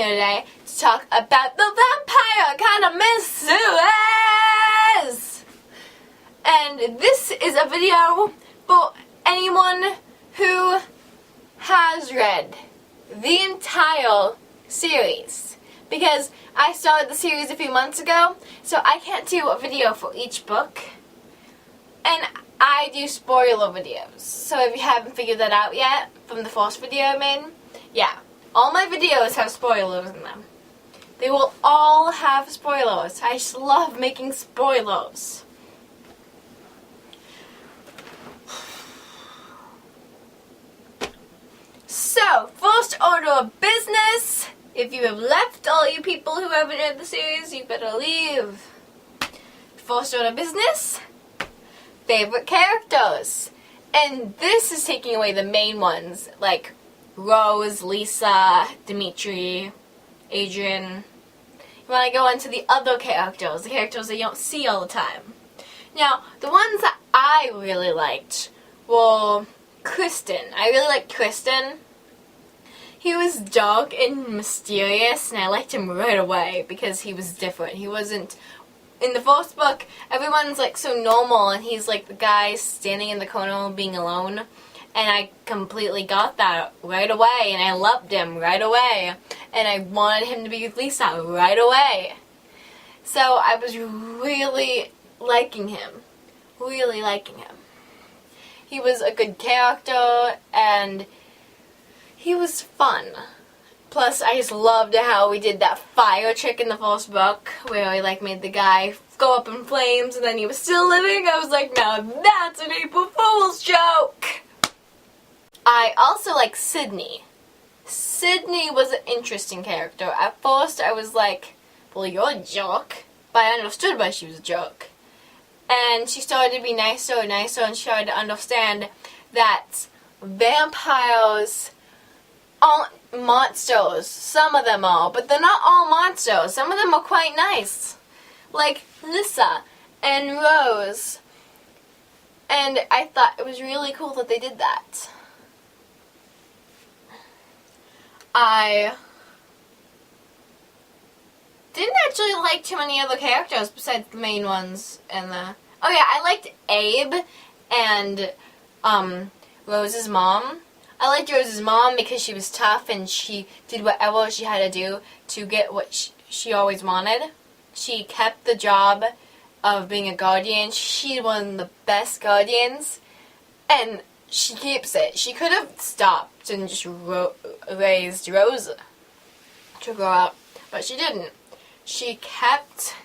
here today to talk about the Vampire Academy series! And this is a video for anyone who has read the entire series. Because I started the series a few months ago, so I can't do a video for each book. And I do spoiler videos. So if you haven't figured that out yet from the first video I made, yeah, all my videos have spoilers in them. They will all have spoilers. I just love making spoilers. So, first order of business. If you have left, all you people who haven't read the series, you better leave. First order of business. Favorite characters. And this is taking away the main ones, like Rose, Lisa, Dimitri, Adrian. When I go into the other characters, the characters that you don't see all the time. Now, the ones that I really liked were Kristen. I really liked Kristen. He was dark and mysterious, and I liked him right away because he was different. He wasn't... In the first book, everyone's like so normal, and he's like the guy standing in the corner being alone. And I completely got that right away, and I loved him right away. And I wanted him to be with Lisa right away. So I was really liking him. Really liking him. He was a good character, and he was fun. Plus, I just loved how we did that fire trick in the first book, where we like made the guy go up in flames and then he was still living. I was like, now that's an April Fool's joke! I also like Sydney. Sydney was an interesting character. At first, I was like, well, you're a jerk. But I understood why she was a jerk. And she started to be nicer and nicer, and she started to understand that vampires aren't monsters. Some of them are, but they're not all monsters. Some of them are quite nice. Like Lisa and Rose. And I thought it was really cool that they did that. I didn't actually like too many other characters besides the main ones and the... Oh yeah, I liked Abe and Rose's mom. I liked Rose's mom because she was tough and she did whatever she had to do to get what she always wanted. She kept the job of being a guardian. She's one of the best guardians, and she keeps it. She could have stopped and just raised Rose to grow up, but she didn't. She kept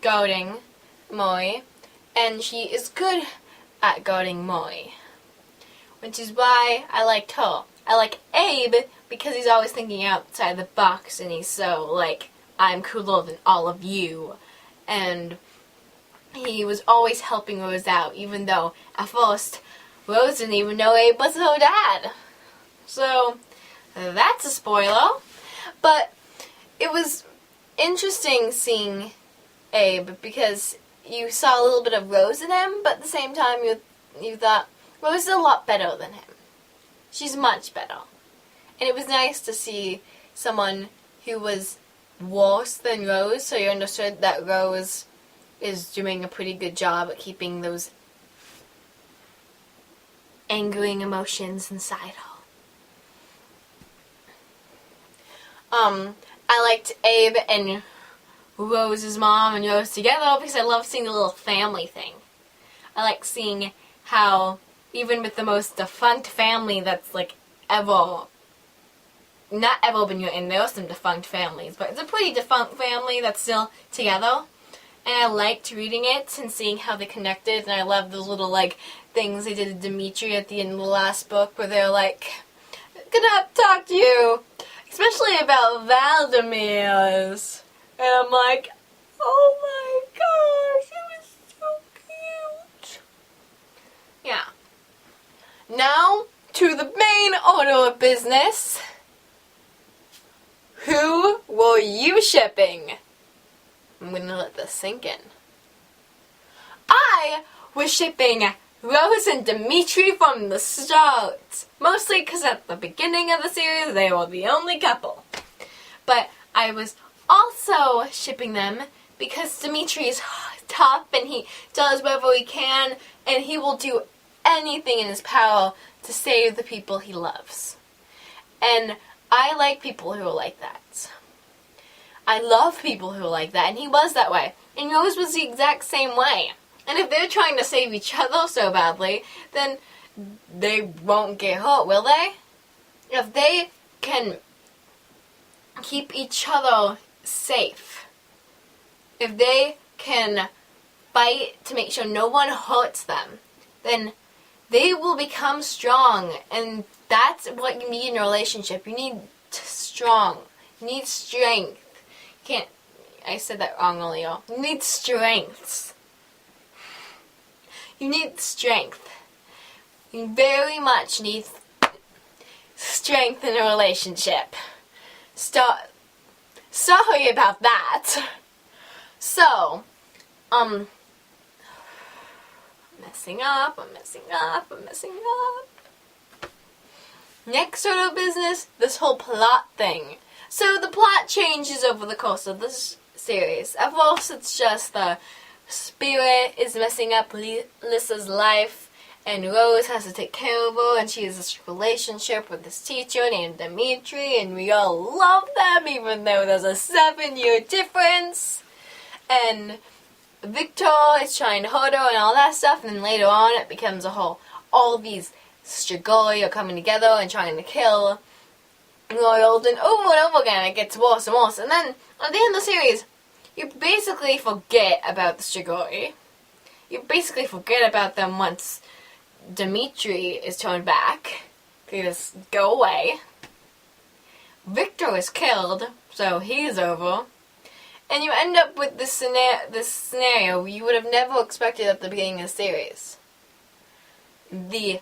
guarding Molly, and she is good at guarding Molly. Which is why I liked her. I like Abe because he's always thinking outside the box and he's so like, I'm cooler than all of you. And he was always helping Rose out, even though at first Rose didn't even know Abe was her dad. So that's a spoiler. But it was interesting seeing Abe because you saw a little bit of Rose in him, but at the same time you thought, Rose is a lot better than him. She's much better. And it was nice to see someone who was worse than Rose, so you understood that Rose is doing a pretty good job at keeping those angering emotions inside her. I liked Abe and Rose's mom and Rose together because I love seeing the little family thing. I like seeing how even with the most defunct family that's like not ever been in, there are some defunct families, but it's a pretty defunct family that's still together. And I liked reading it and seeing how they connected, and I love those little like things they did to Dimitri at the end of the last book where they're like, gonna talk to you, especially about Valdemir's. And I'm like, oh my gosh, it was so cute. Yeah. Now, to the main order of business. Who were you shipping? I'm gonna let this sink in. I was shipping Rose and Dimitri from the start. Mostly because at the beginning of the series, they were the only couple. But I was also shipping them because Dimitri is tough and he does whatever he can and he will do anything in his power to save the people he loves. And I like people who are like that. I love people who are like that, and he was that way. And Rose was the exact same way. And if they're trying to save each other so badly, then they won't get hurt, will they? If they can keep each other safe, if they can fight to make sure no one hurts them, then they will become strong. And that's what you need in a relationship. You need strong. You need strength. I said that wrong earlier. You need strength. You need strength. You very much need strength in a relationship. Sorry about that. So, I'm messing up. Next order of business, this whole plot thing. So the plot changes over the course of this series. At first, it's just the Spirit is messing up Lissa's life, and Rose has to take care of her, and she has this relationship with this teacher named Dimitri, and we all love them, even though there's a 7-year difference. And Victor is trying to hurt her and all that stuff, and then later on it becomes a whole, all these Strigoi are coming together and trying to kill Royald, and over again it gets worse and worse. And then at the end of the series, you basically forget about the Strigoi. You basically forget about them once Dimitri is turned back. They just go away. Victor is killed, so he's over. And you end up with this scenario you would have never expected at the beginning of the series. The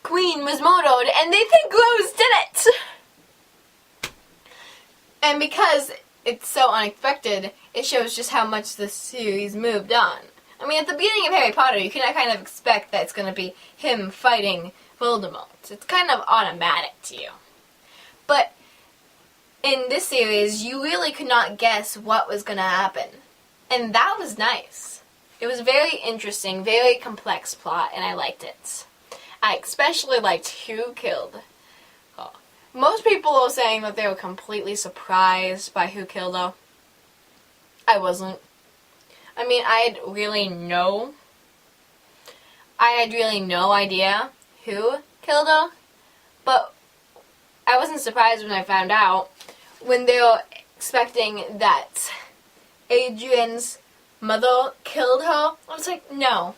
Queen was murdered, and they think Rose did it! And because it's so unexpected, it shows just how much the series moved on. I mean, at the beginning of Harry Potter, you can kind of expect that it's going to be him fighting Voldemort. It's kind of automatic to you. But in this series, you really could not guess what was going to happen. And that was nice. It was very interesting, very complex plot, and I liked it. I especially liked who killed her. Most people are saying that they were completely surprised by who killed her. I wasn't. I mean, I had really no idea who killed her, but I wasn't surprised when I found out. When they were expecting that Adrian's mother killed her, I was like, no.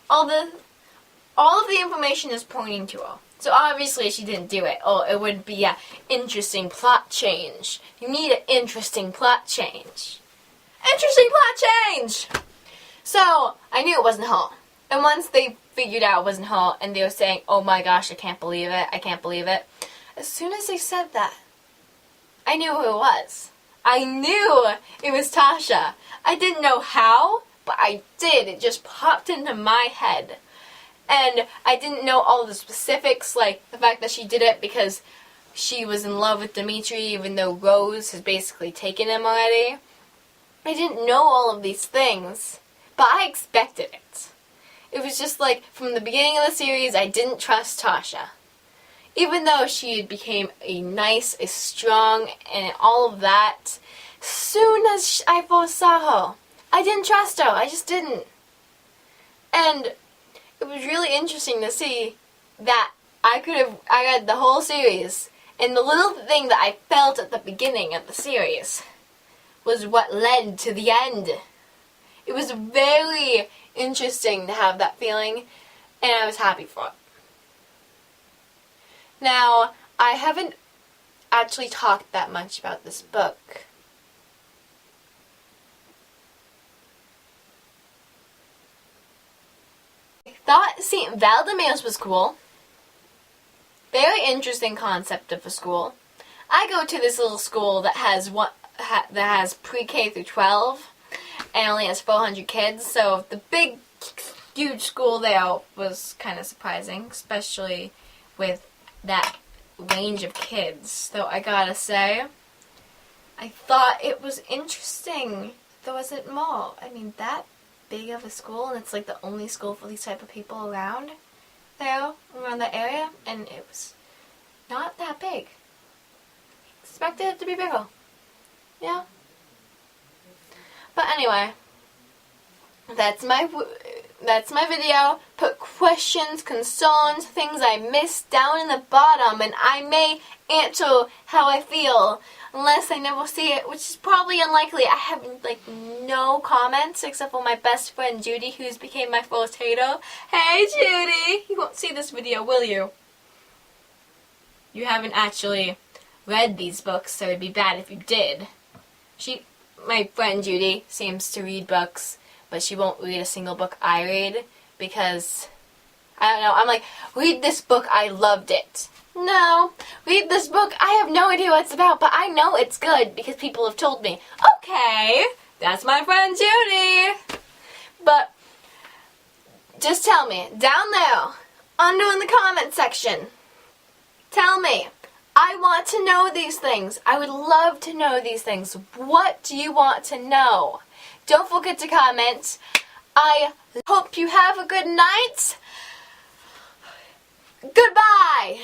All of the information is pointing to her. So obviously she didn't do it, or it would be an interesting plot change. You need an interesting plot change. Interesting plot change! So, I knew it wasn't her. And once they figured out it wasn't her, and they were saying, oh my gosh, I can't believe it. As soon as they said that, I knew who it was. I knew it was Tasha. I didn't know how, but I did. It just popped into my head. And I didn't know all the specifics, like the fact that she did it because she was in love with Dimitri, even though Rose has basically taken him already. I didn't know all of these things, but I expected it. It was just like, from the beginning of the series, I didn't trust Tasha. Even though she became a nice, a strong, and all of that, soon as I first saw her, I didn't trust her. I just didn't. And it was really interesting to see that I read the whole series, and the little thing that I felt at the beginning of the series was what led to the end. It was very interesting to have that feeling, and I was happy for it. Now, I haven't actually talked that much about this book. I thought St. Valdemar's was cool. Very interesting concept of a school. I go to this little school that has pre-K through 12 and only has 400 kids, so the big, huge school there was kind of surprising, especially with that range of kids. Though I gotta say, I thought it was interesting. There wasn't more. I mean, that big of a school, and it's like the only school for these type of people around there, around that area, and it was not that big. Expected it to be bigger. Yeah. But anyway, that's my video. Put questions, concerns, things I missed down in the bottom, and I may answer how I feel, unless I never see it, which is probably unlikely. I have like no comments except for my best friend Judy, who's became my first hater. Hey Judy! You won't see this video, will you? You haven't actually read these books, so it'd be bad if you did. My friend Judy seems to read books, but she won't read a single book I read because, I don't know, I'm like, read this book, I loved it. No, read this book, I have no idea what it's about, but I know it's good because people have told me. Okay, that's my friend Judy. But just tell me, down there, under in the comment section, tell me. I want to know these things. I would love to know these things. What do you want to know? Don't forget to comment. I hope you have a good night. Goodbye.